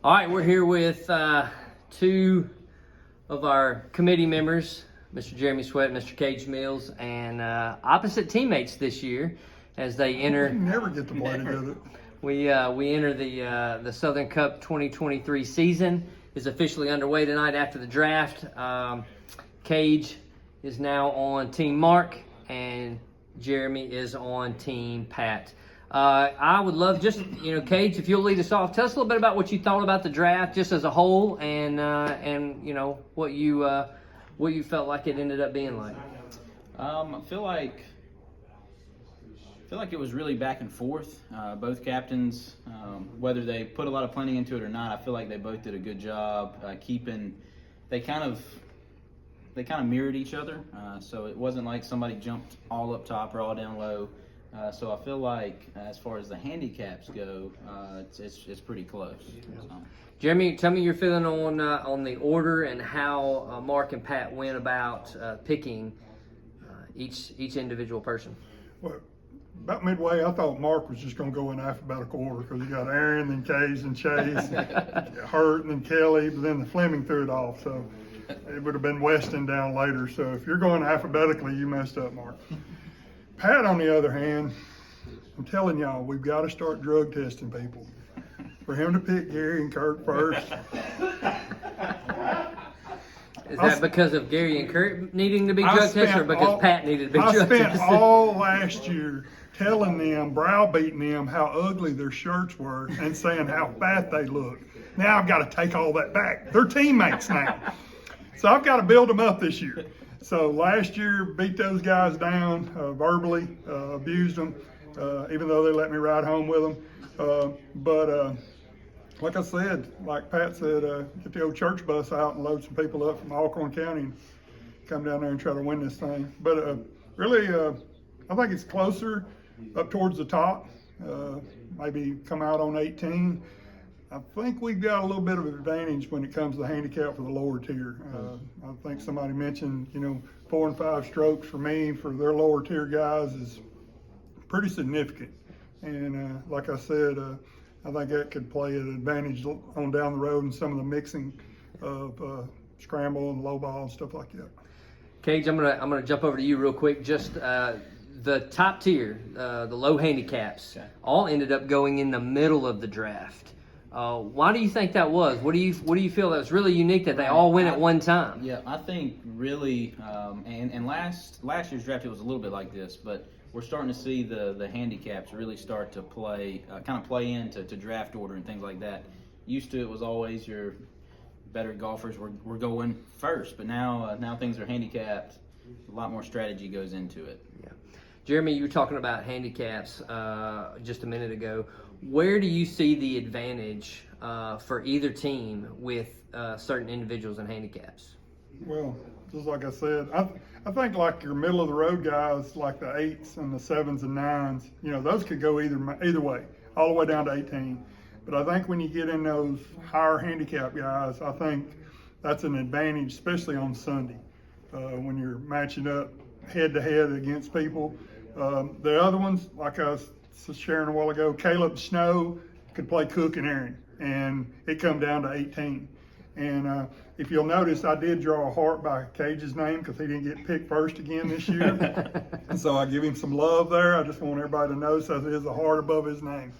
All right, we're here with two of our committee members, Mr. Jeremy Sweat, Mr. Cage Mills, and opposite teammates this year as they enter. You never get to play together. We enter the Southern Cup 2023 season is officially underway tonight after the draft. Cage is now on Team Mark, and Jeremy is on Team Pat. I would love just, Cage, if you'll lead us off, tell us a little bit about what you thought about the draft just as a whole, and what you felt like it ended up being like. I feel like it was really back and forth. Both captains, whether they put a lot of planning into it or not, I feel like they both did a good job keeping. They kind of mirrored each other, so it wasn't like somebody jumped all up top or all down low. So I feel like as far as the handicaps go, it's pretty close. So. Jeremy, tell me your feeling on the order and how Mark and Pat went about picking each individual person. Well, about midway, I thought Mark was just going to go in alphabetical order because you got Aaron, then Cage, and Chase, Hurt, and then Kelly, but then the Fleming threw it off. So it would have been Weston down later. So if you're going alphabetically, you messed up, Mark. Pat, on the other hand, I'm telling y'all, we've got to start drug testing people. For him to pick Gary and Kurt first. Is that because of Gary and Kurt needing to be drug tested, or because Pat needed to be drug tested? I spent all last year telling them, browbeating them how ugly their shirts were and saying how fat they looked. Now I've got to take all that back. They're teammates now. So I've got to build them up this year. So last year, beat those guys down verbally, abused them, even though they let me ride home with them. But like I said, like Pat said, get the old church bus out and load some people up from Alcorn County and come down there and try to win this thing. But really, I think it's closer up towards the top, maybe come out on 18. I think we've got a little bit of advantage when it comes to the handicap for the lower tier. I think somebody mentioned, 4 and 5 strokes for me, for their lower tier guys is pretty significant. And like I said, I think that could play an advantage on down the road in some of the mixing of scramble and low ball and stuff like that. Cage, I'm gonna jump over to you real quick. Just the top tier, the low handicaps, all ended up going in the middle of the draft. Why do you think that was? What do you feel that was really unique that they all went at one time? Yeah, I think really, and last year's draft it was a little bit like this, but we're starting to see the handicaps really start to play into draft order and things like that. Used to it was always your better golfers were going first, but now things are handicapped. A lot more strategy goes into it. Yeah. Jeremy, you were talking about handicaps just a minute ago. Where do you see the advantage for either team with certain individuals and handicaps? Well, just like I said, I think like your middle of the road guys, like the 8s and the 7s and 9s, those could go either way, all the way down to 18. But I think when you get in those higher handicap guys, I think that's an advantage, especially on Sunday, when you're matching up head to head against people. The other ones, like I was sharing a while ago, Caleb Snow could play Cook and Aaron, and it come down to 18. And if you'll notice, I did draw a heart by Cage's name because he didn't get picked first again this year. And so I give him some love there. I just want everybody to know, so there's a heart above his name.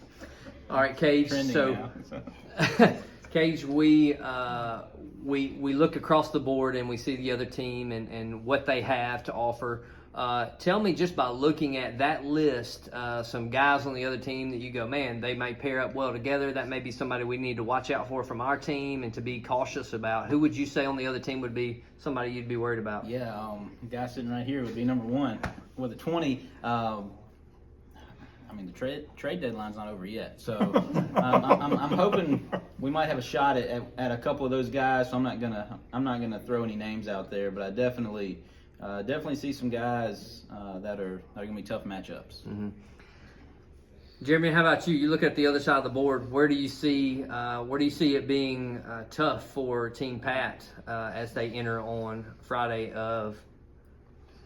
All right, Cage. Cage, we look across the board and we see the other team and what they have to offer. Tell me, just by looking at that list, some guys on the other team that you go, man, they may pair up well together. That may be somebody we need to watch out for from our team and to be cautious about. Who would you say on the other team would be somebody you'd be worried about? Yeah, the guy sitting right here would be number 1 with a 20. The trade deadline's not over yet, so I'm hoping we might have a shot at a couple of those guys. So I'm not gonna throw any names out there, but I definitely see some guys that are gonna be tough matchups. Mm-hmm. Jeremy, how about you? You look at the other side of the board. Where do you see it being tough for Team Pat as they enter on Friday of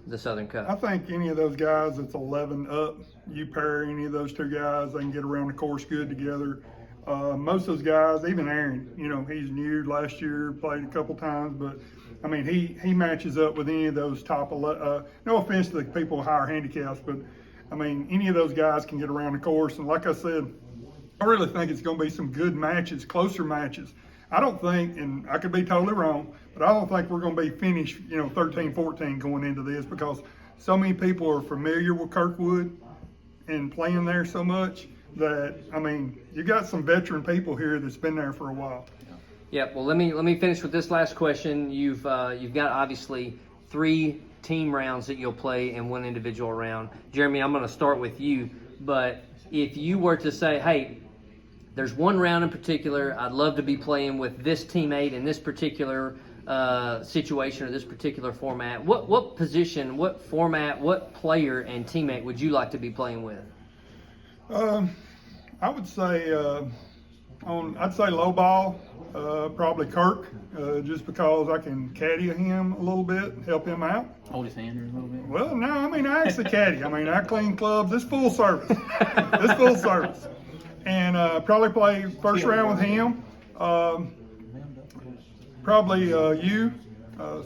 the Southern Cup? I think any of those guys that's 11 up, you pair any of those two guys, they can get around the course good together. Most of those guys, even Aaron, you know, he's new last year, played a couple times, but I mean, he matches up with any of those top. No offense to the people with higher handicaps, but I mean, any of those guys can get around the course. And like I said, I really think it's going to be some good matches, closer matches. I don't think, and I could be totally wrong, but I don't think we're going to be finished, you know, 13-14 going into this, because so many people are familiar with Kirkwood and playing there so much that, I mean, you got some veteran people here that's been there for a while. Yeah, well, let me finish with this last question. You've got obviously 3 team rounds that you'll play and 1 individual round. Jeremy, I'm going to start with you, but if you were to say, hey, there's 1 round in particular I'd love to be playing with this teammate in this particular situation or this particular format, what position, what format, what player and teammate would you like to be playing with? I would say I'd say low ball, probably Kirk, just because I can caddy him a little bit, help him out. Hold his hand a little bit. Well, no, I mean, I actually caddy. I mean, I clean clubs. It's full service. It's full service. And probably play first round with him. Probably you,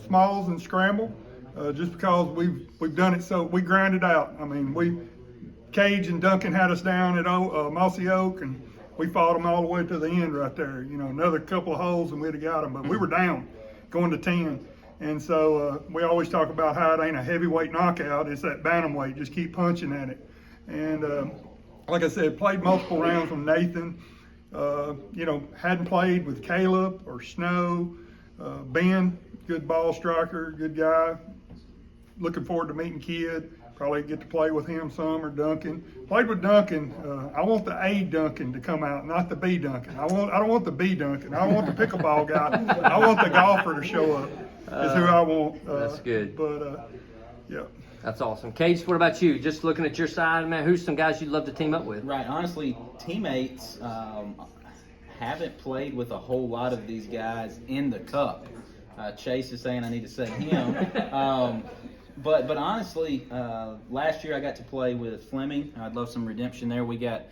Smalls and Scramble, just because we've done it so we grind it out. I mean, Cage and Duncan had us down at Mossy Oak, and we fought them all the way to the end right there. You know, another couple of holes and we'd have got them, but we were down going to 10. And so we always talk about how it ain't a heavyweight knockout, it's that bantamweight, just keep punching at it. And like I said, played multiple rounds with Nathan. You know, hadn't played with Caleb or Snow. Ben, good ball striker, good guy. Looking forward to meeting Kid. Probably get to play with him some, or Duncan. Played with Duncan. I want the A Duncan to come out, not the B Duncan. I don't want the B Duncan. I don't want the pickleball guy. I want the golfer to show up. Is who I want. That's good. But yeah. That's awesome. Cage, what about you? Just looking at your side, man, who's some guys you'd love to team up with? Right. Honestly, teammates haven't played with a whole lot of these guys in the cup. Chase is saying I need to say him. But honestly, last year I got to play with Fleming. I'd love some redemption there. We got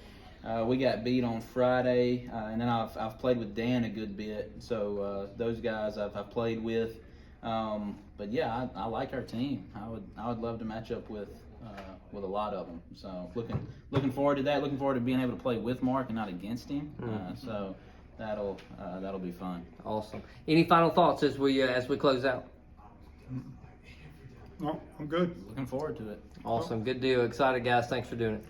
beat on Friday, and then I've played with Dan a good bit. So those guys I've played with. But yeah, I like our team. I would love to match up with a lot of them. So looking forward to that. Looking forward to being able to play with Mark and not against him. So that'll be fun. Awesome. Any final thoughts as we close out? No, I'm good. Looking forward to it. Awesome. Good deal. Excited, guys. Thanks for doing it.